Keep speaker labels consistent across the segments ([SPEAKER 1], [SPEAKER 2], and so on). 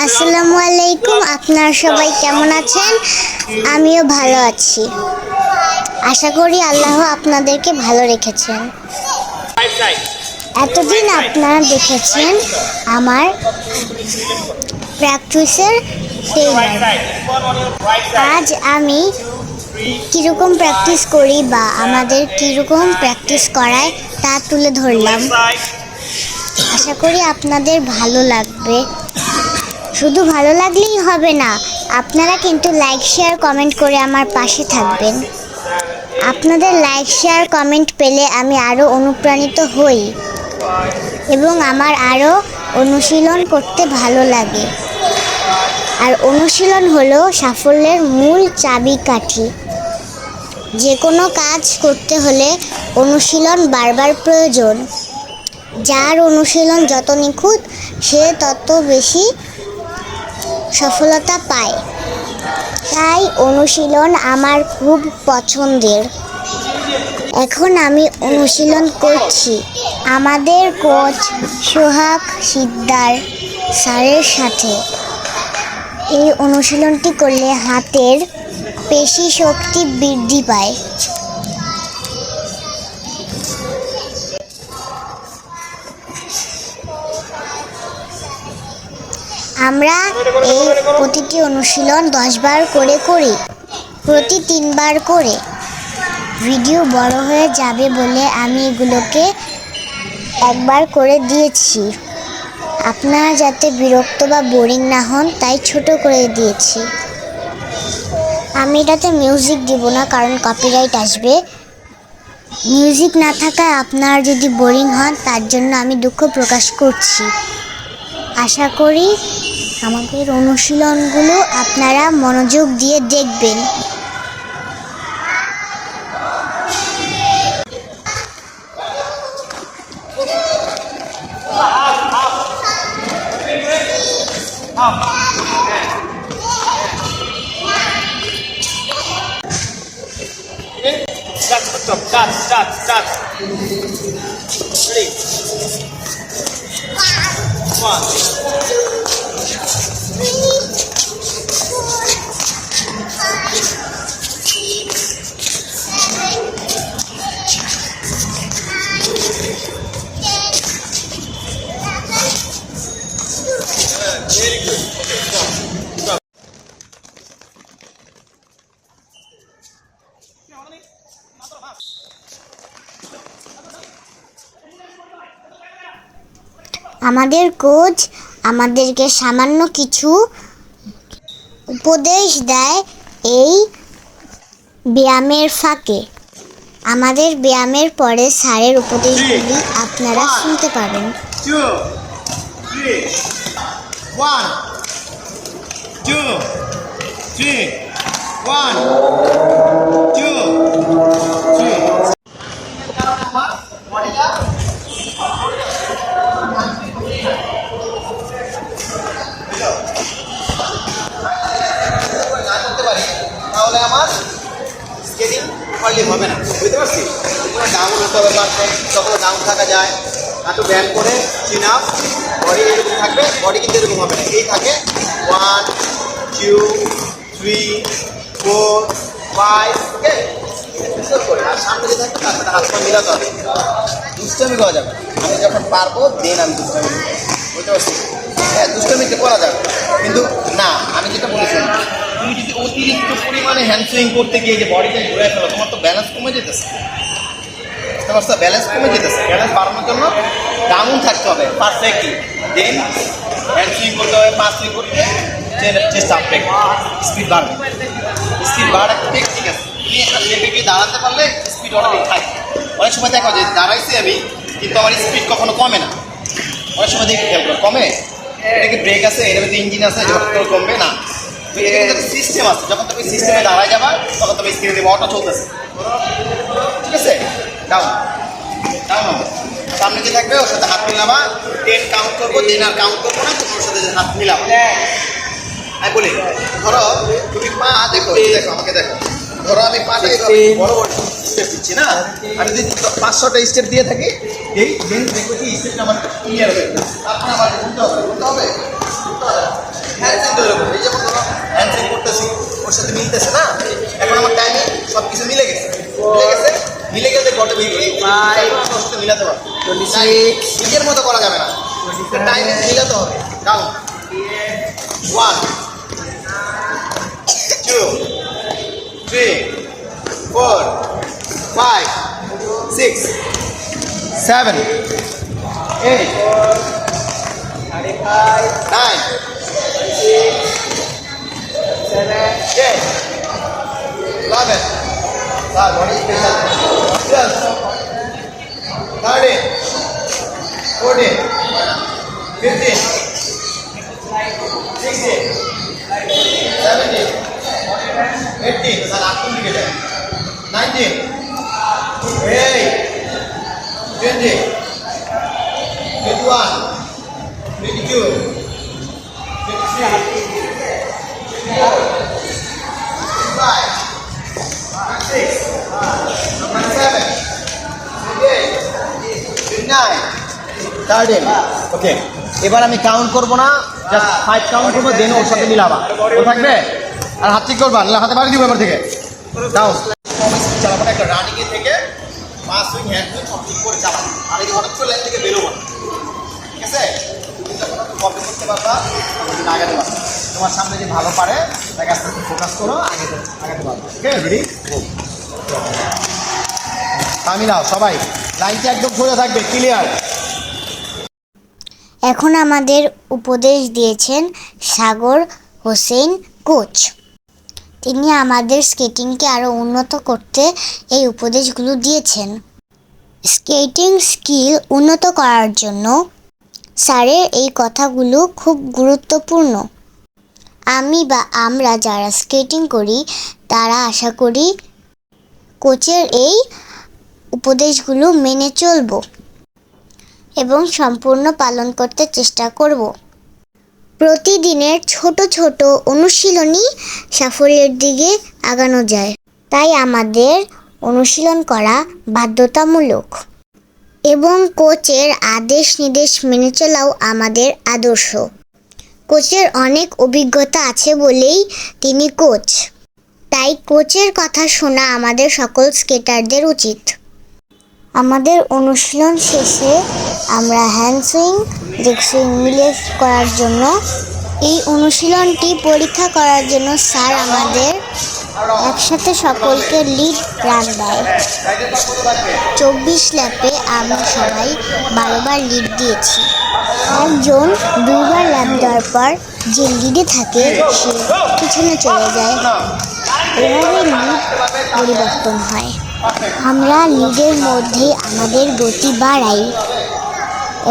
[SPEAKER 1] আসসালামু আলাইকুম। আপনারা সবাই কেমন আছেন? আমিও ভালো আছি। আশা করি আল্লাহ আপনাদেরকে ভালো রেখেছেন। এতদিন আপনারা দেখেছেন আমার প্র্যাকটিসের ট্রেলার। আজ আমি কীরকম প্র্যাকটিস করি বা আমাদের কীরকম প্র্যাকটিস করায় তা তুলে ধরলাম। আশা করি আপনাদের ভালো লাগবে। শুধু ভালো লাগলেই হবে না, আপনারা কিন্তু লাইক শেয়ার কমেন্ট করে আমার পাশে থাকবেন। আপনাদের লাইক শেয়ার কমেন্ট পেলে আমি আরও অনুপ্রাণিত হই এবং আমার আরও অনুশীলন করতে ভালো লাগে। আর অনুশীলন হলো সাফল্যের মূল চাবিকাঠি। যে কোনো কাজ করতে হলে অনুশীলন বারবার প্রয়োজন। যার অনুশীলন যত নিখুঁত সে তত বেশি সফলতা পায়। তাই অনুশীলন আমার খুব পছন্দের। এখন আমি অনুশীলন করছি আমাদের কোচ সোহাগ সিকদার স্যারের সাথে। এই অনুশীলনটি করলে হাতের পেশি শক্তি বৃদ্ধি পায়। আমরা এই প্রতিটি অনুশীলন 10 বার করে করি, প্রতি 3 বার করে। ভিডিও বড় হয়ে যাবে বলে আমি এগুলোকে একবার করে দিয়েছি। আপনারা যাতে বিরক্ত বা বোরিং না হন তাই ছোট করে দিয়েছি। আমি এটাতে মিউজিক দিব না, কারণ কপিরাইট আসবে। মিউজিক না থাকায় আপনারা যদি বোরিং হন তার জন্য আমি দুঃখ প্রকাশ করছি। আশা করি আমাদের অনুশীলনগুলো আপনারা মনোযোগ দিয়ে দেখবেন।
[SPEAKER 2] Start. Ready? 1, 2, 3. Very good. Okay, stop.
[SPEAKER 1] আমাদের কোচ আমাদেরকে সামান্য কিছু উপদেশ দেয় এই ব্যায়ামের ফাঁকে। আমাদের ব্যায়ামের পরে স্যারের উপদেশগুলি আপনারা শুনতে পাবেন।
[SPEAKER 2] 2, 3. 1, 2, 3. 1, 2, 3. তাহলে আমার স্কেলিং প্রপারলি হবে না, বুঝতে পারছি? ডাউন হতে হবে, যখন ডাউন থাকা যায় হাঁটু ব্যান্ড করে চিন আপ, বডি এরকম থাকবে, বডি কিন্তু এরকম হবে না, এই থাকে 1, 2, 3, 4, 5, ওকে? আর সামনে যে থাকবে তার সাথে হাত পা মিলাতে হবে। দুষ্টামি করা যাবে, আমি যখন পারবো দেন আমি দুষ্টামি, বুঝতে পারছি? হ্যাঁ, দুষ্টামিতে করা যাবে, কিন্তু না, আমি যেটা বলেছিলাম, তুমি যদি অতিরিক্ত পরিমাণে হ্যান্ড সুইং করতে গিয়ে যে বডিটা ঘুরে ফেলো, তোমার তো ব্যালেন্স কমে যেতেছে। বুঝতে পারছো? ব্যালেন্স কমে যেতেছে। ব্যালেন্স বাড়ানোর জন্য ডাউন থাকতে হবে পারফেক্টলি, দেন হ্যান্ড সুইং করতে হবে, পা সুইং করতে চেষ্টা আপনি স্পিড বাড়বে। স্পিড বাড়া ঠিক আছে, তুমি একটা শেপে গিয়ে দাঁড়াতে পারলে স্পিড অনেক থাকে। অনেক সময় দেখো যে দাঁড়াইছি আমি, কিন্তু আমার স্পিড কখনো কমে না। অনেক সময় দেখি খেয়াল করো কমে, এটা কি ব্রেক আছে, এর মধ্যে ইঞ্জিন আছে, যখন কমবে না। সিস্টেম আছে, যখন তুমি সিস্টেমে দাঁড়ায় যাবা তখন তুমি স্ক্রিনে দেবো অটো চলতেছে, ঠিক আছে? ডাউন ডাউন হবে, সামনে যে থাকবে ওর সাথে হাত মিলাবা, 10 কাউন্ট করবো, দেন আর কাউন্ট করবো না, তুমি ওর সাথে হাত মিলাবা। আমি বলি ধরো তুমি পা দেখো, দেখো আমাকে দেখো, ধরো আমি পাটা বড় বড় স্টেপ দিচ্ছি না, আমি যদি 500টা স্টেপ দিয়ে থাকি, এই দেখবো কি স্টেপটা আমার ক্লিয়ার হয়ে, তারপরে আমার ঘুরতে হবে করতে হবে না, হ্যান্ডসাইন তৈরি করবো। এই যেমন ধরো হ্যান্ডসাইন করতেছি, ওর সাথে মিলতেছে না, এখন আমার টাইমিং সব কিছু মিলে গেছে, মিলে গেলে অটোমেটিকলি ওর সাথে মিলাতে পারবো। নিজের মতো করা যাবে না, টাইমিং মিলাতে হবে। কাউন্ট 1 2 3 4 5 6 7 8 9 10 11 body special 12 13 14 15 16 17 18 স্যার আপনি দিকে যান 19 8 20 21 22 23 24 25 26 27 28 29 30 ওকে। এবার আমি কাউন্ট করবো না, জাস্ট 5 কাউন্ট করবো, দেন ওর সাথে মিলাবা। ও থাকবে আর হাত ঠিক করবা, না হাতে বাড়ি দিব এবার থেকে। দাও চালাবো না, একটা রানিংয়ে থেকে পাঁচ সুইং হ্যান্ড সুইং সব ঠিক করে চালাবো। আর এই হঠাৎ করে লাইন থেকে বেরোবো না, ঠিক আছে? তুমি যখন একটু কপি করতে পারবা, তুমি আগাতে পারবা। তোমার সামনে যে ভালো পারে তাকে আস্তে আস্তে ফোকাস করো, আগাতে পারবো। Okay ready? আমি নাও সবাই, লাইনটা একদম সোজা থাকবে, ক্লিয়ার।
[SPEAKER 1] এখন আমাদের উপদেশ দিয়েছেন সাগর হোসেন কোচ। তিনি আমাদের স্কেটিংকে আরও উন্নত করতে এই উপদেশগুলো দিয়েছেন। স্কেটিং স্কিল উন্নত করার জন্য স্যারের এই কথাগুলো খুব গুরুত্বপূর্ণ। আমি বা আমরা যারা স্কেটিং করি তারা আশা করি কোচের এই উপদেশগুলো মেনে চলব এবং সম্পূর্ণ পালন করতে চেষ্টা করব। প্রতিদিনের ছোট ছোট অনুশীলনই সাফল্যের দিকে আগানো যায়, তাই আমাদের অনুশীলন করা বাধ্যতামূলক এবং কোচের আদেশ নির্দেশ মেনে চলাও আমাদের আদর্শ। কোচের অনেক অভিজ্ঞতা আছে বলেই তিনি কোচ, তাই কোচের কথা শোনা আমাদের সকল স্কেটারদের উচিত। আমাদের অনুশীলন শেষে আমরা হ্যান্ড সুইং, লেগ সুইং মিলে করার জন্য এই অনুশীলনটি পরীক্ষা করার জন্য স্যার আমাদের একসাথে সকলকে লিড রান দেয়। 24 ল্যাপে আমরা সবাই 12 বার লিড দিয়েছি। একজন 2 বার ল্যাপ দেওয়ার পর যে লিডে থাকে সে পিছনে চলে যায়, এভাবে লিড পরিবর্তন হয়। আমরা লিডের মধ্যে আমাদের গতি বাড়াই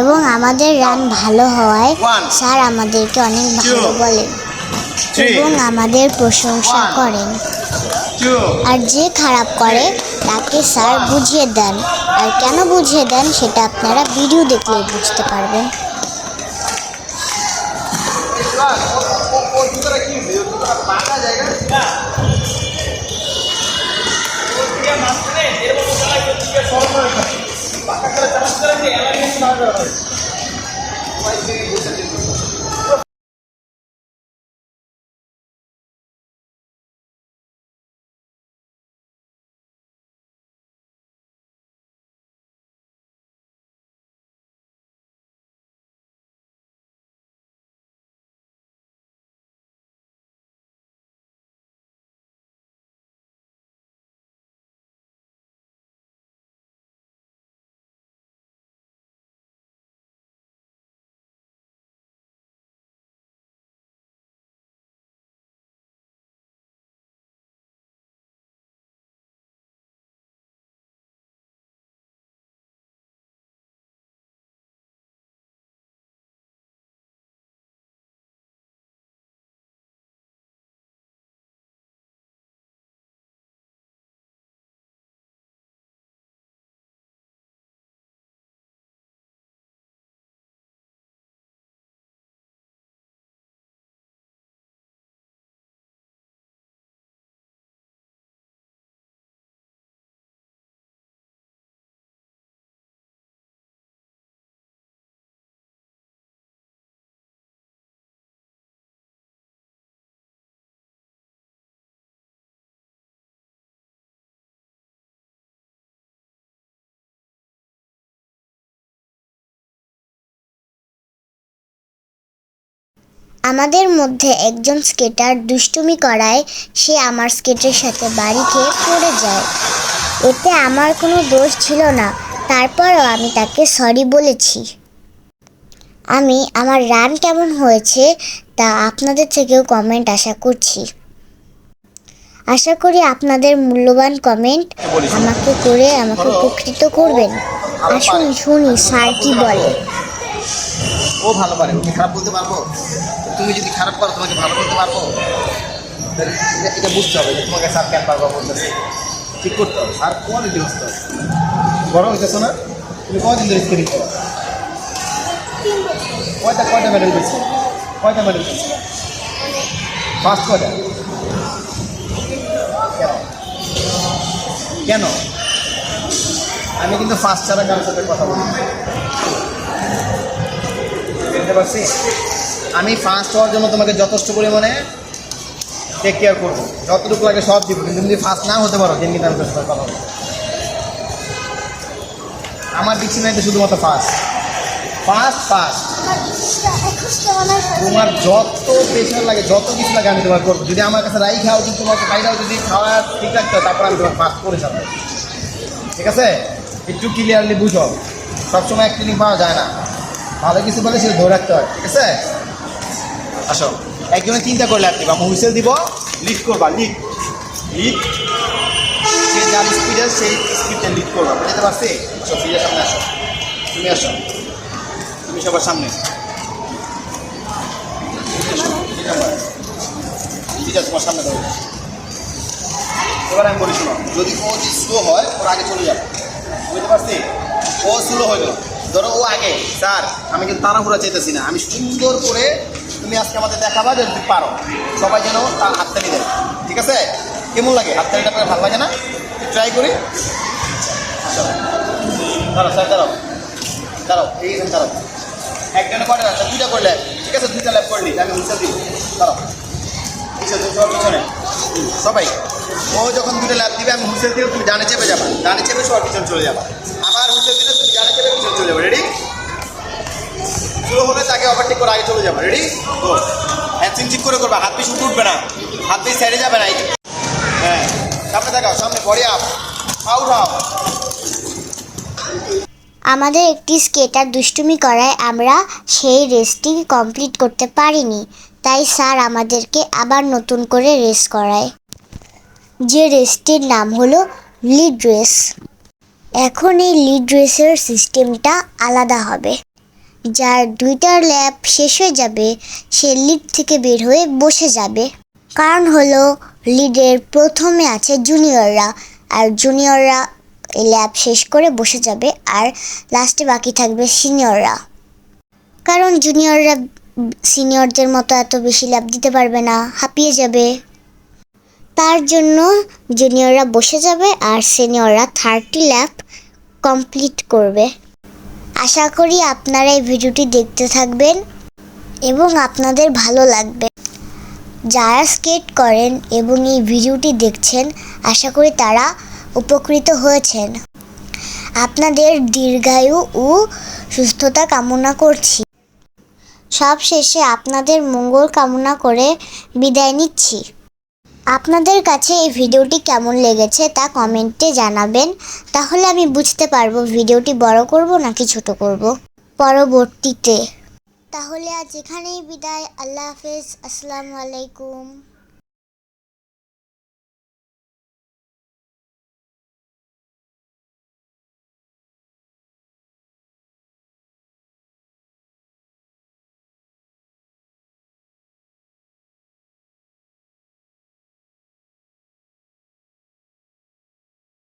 [SPEAKER 1] এবং আমাদের রান ভালো হওয়ায় স্যার আমাদেরকে অনেক ভালো বলেন এবং আমাদের প্রশংসা করেন। আর যে খারাপ করে তাকে স্যার বুঝিয়ে দেন, আর কেন বুঝিয়ে দেন সেটা আপনারা ভিডিও দেখলেই বুঝতে পারবেন। আমাদের মধ্যে একজন স্কেটার দুষ্টুমি করায় সে আমার স্কেটের সাথে বাড়ি খেয়ে পড়ে যায়। এতে আমার কোনো দোষ ছিল না, তারপরও আমি তাকে সরি বলেছি। আমি আমার রান কেমন হয়েছে তা আপনাদের থেকেও কমেন্ট আশা করছি। আশা করি আপনাদের মূল্যবান কমেন্ট আমাকে উপকৃত করবেন। আসুন শুনি স্যার কি বলে।
[SPEAKER 2] ও ভালো পারে, ওকে খারাপ বলতে পারবো? তুমি যদি খারাপ করো তোমাকে ভালো বলতে পারবো? এটা বুঝতে হবে যে তোমাকে স্যার কেন পারবো বলতেছে, ঠিক করতে হবে। স্যার কোয়ালিটি বুঝতে হবে। বড় হইতেছো না? তুমি কদিন ধরে স্কেটিং করো? কয়টা মেডেল পেয়েছো? কয়টা মেডেল পেয়েছো? ফার্স্ট কয়টা? কেন? আমি কিন্তু ফার্স্ট ছাড়া কারোর সাথে কথা বলি, বুঝতে পারছি। আমি ফার্স্ট হওয়ার জন্য তোমাকে যথেষ্ট পরিমাণে টেক কেয়ার করবো, যতটুকু লাগে সব দিব, কিন্তু যদি ফার্স্ট না হতে পারো দিন কিন্তু আমি তোর সাথে কথা বলবো। আমার ডিকশনারিতে শুধুমাত্র ফার্স্ট ফার্স্ট ফার্স্ট। তোমার যত প্রেশার লাগে, যত কিছু লাগে আমি তোমার করবো। যদি আমার কাছে রাই খাও, যদি তোমাকে বাইরেও যদি খাওয়া ঠিক রাখতে হয়, তারপর আমি তোমার ফার্স্ট করে যাবো, ঠিক আছে? একটু ক্লিয়ারলি বুঝো, সবসময় এক ট্রেনিং পাওয়া যায় না। ভালো কিছু বলে সেটা ধরে রাখতে হয়, ঠিক আছে? আসো, একজনে চিন্তা করে ল্যাপ দিবা, হুইসেল দিব, লিড করবা, লিড লিড, সে যার স্পিডে সেই স্পিডটা লিড করবা, বুঝতে পারছি? আসো, ফ্রিজের সামনে আসো, তুমি আসো, তুমি সবার সামনে। ঠিক আছে, তোমার সামনে ধরো। এবার আমি বলি শোনো, যদি ও যদি স্লো হয় ওর আগে চলে যাবে, বুঝতে পারছি? ও স্লো হইল, ধরো ও আগে। স্যার আমি কিন্তু তাড়াহুড়া চাইতেছি না, আমি সুন্দর করে, তুমি আজকে আমাদের দেখাবা যদি পারো, সবাই যেন তার হাততালি দেয়, ঠিক আছে? কেমন লাগে হাততালিটা? আপনার ভালো লাগে না? ট্রাই করি। আচ্ছা দাঁড়াও স্যার, দাঁড়াও দাঁড়াও, এই দাঁড়াও। একজনে কয়টা? আচ্ছা দুইটা করলে, ঠিক আছে, দুইটা ল্যাপ করলি, আমি হুইসেল দিই। দাঁড়াও, পিছনে সবাই। ও যখন দুটো ল্যাপ দিবে আমি হুইসেল দিলে তুমি ডানে চেপে যাবা, ডানে চেপে সবার পিছনে চলে যাবা। আবার হুইসেল দিলে তুমি ডানে চেপে পিছনে চলে যাবে। রেডি? শুরু হলে তাকে ওভারটেক করে আগে চলে যাবে। রেডি? তো হ্যাঁ, চিনচিক করে করবা, হাত পিছু উঠবে না, হাত দিয়ে সাইডে যাবে না। হ্যাঁ, সামনে দেখাও, সামনে বডি আপ, আউট আপ।
[SPEAKER 1] আমাদের একটি স্কেটার দুষ্টুমি করায় আমরা সেই রেসটি কমপ্লিট করতে পারিনি, তাই স্যার আমাদেরকে আবার নতুন করে রেস করায়, যে রেসটির নাম হলো লিড রেস। এখন এই লিড রেসের সিস্টেমটা আলাদা হবে। যার দুইটা ল্যাপ শেষ হয়ে যাবে সে লিড থেকে বের হয়ে বসে যাবে। কারণ হলো লিডের প্রথমে আছে জুনিয়ররা, আর জুনিয়ররা এই ল্যাব শেষ করে বসে যাবে, আর লাস্টে বাকি থাকবে সিনিয়ররা। কারণ জুনিয়ররা সিনিয়রদের মতো এত বেশি ল্যাব দিতে পারবে না, হাঁপিয়ে যাবে। তার জন্য জুনিয়ররা বসে যাবে আর সিনিয়ররা 30 ল্যাব কমপ্লিট করবে। আশা করি আপনারা এই ভিডিওটি দেখতে থাকবেন এবং আপনাদের ভালো লাগবে। যারা স্কেট করেন এবং এই ভিডিওটি দেখছেন, আশা করি তারা উপকৃত হয়েছেন। আপনাদের দীর্ঘায়ু ও সুস্থতা কামনা করছি। সব শেষে আপনাদের মঙ্গল কামনা করে বিদায় নিচ্ছি। আপনাদের কাছে এই ভিডিওটি কেমন লেগেছে তা কমেন্টে জানাবেন, তাহলে আমি বুঝতে পারবো ভিডিওটি বড় করব নাকি ছোট করব পরবর্তীতে। তাহলে আজ এখানেই বিদায়। আল্লাহ হাফেজ। আসসালামু আলাইকুম।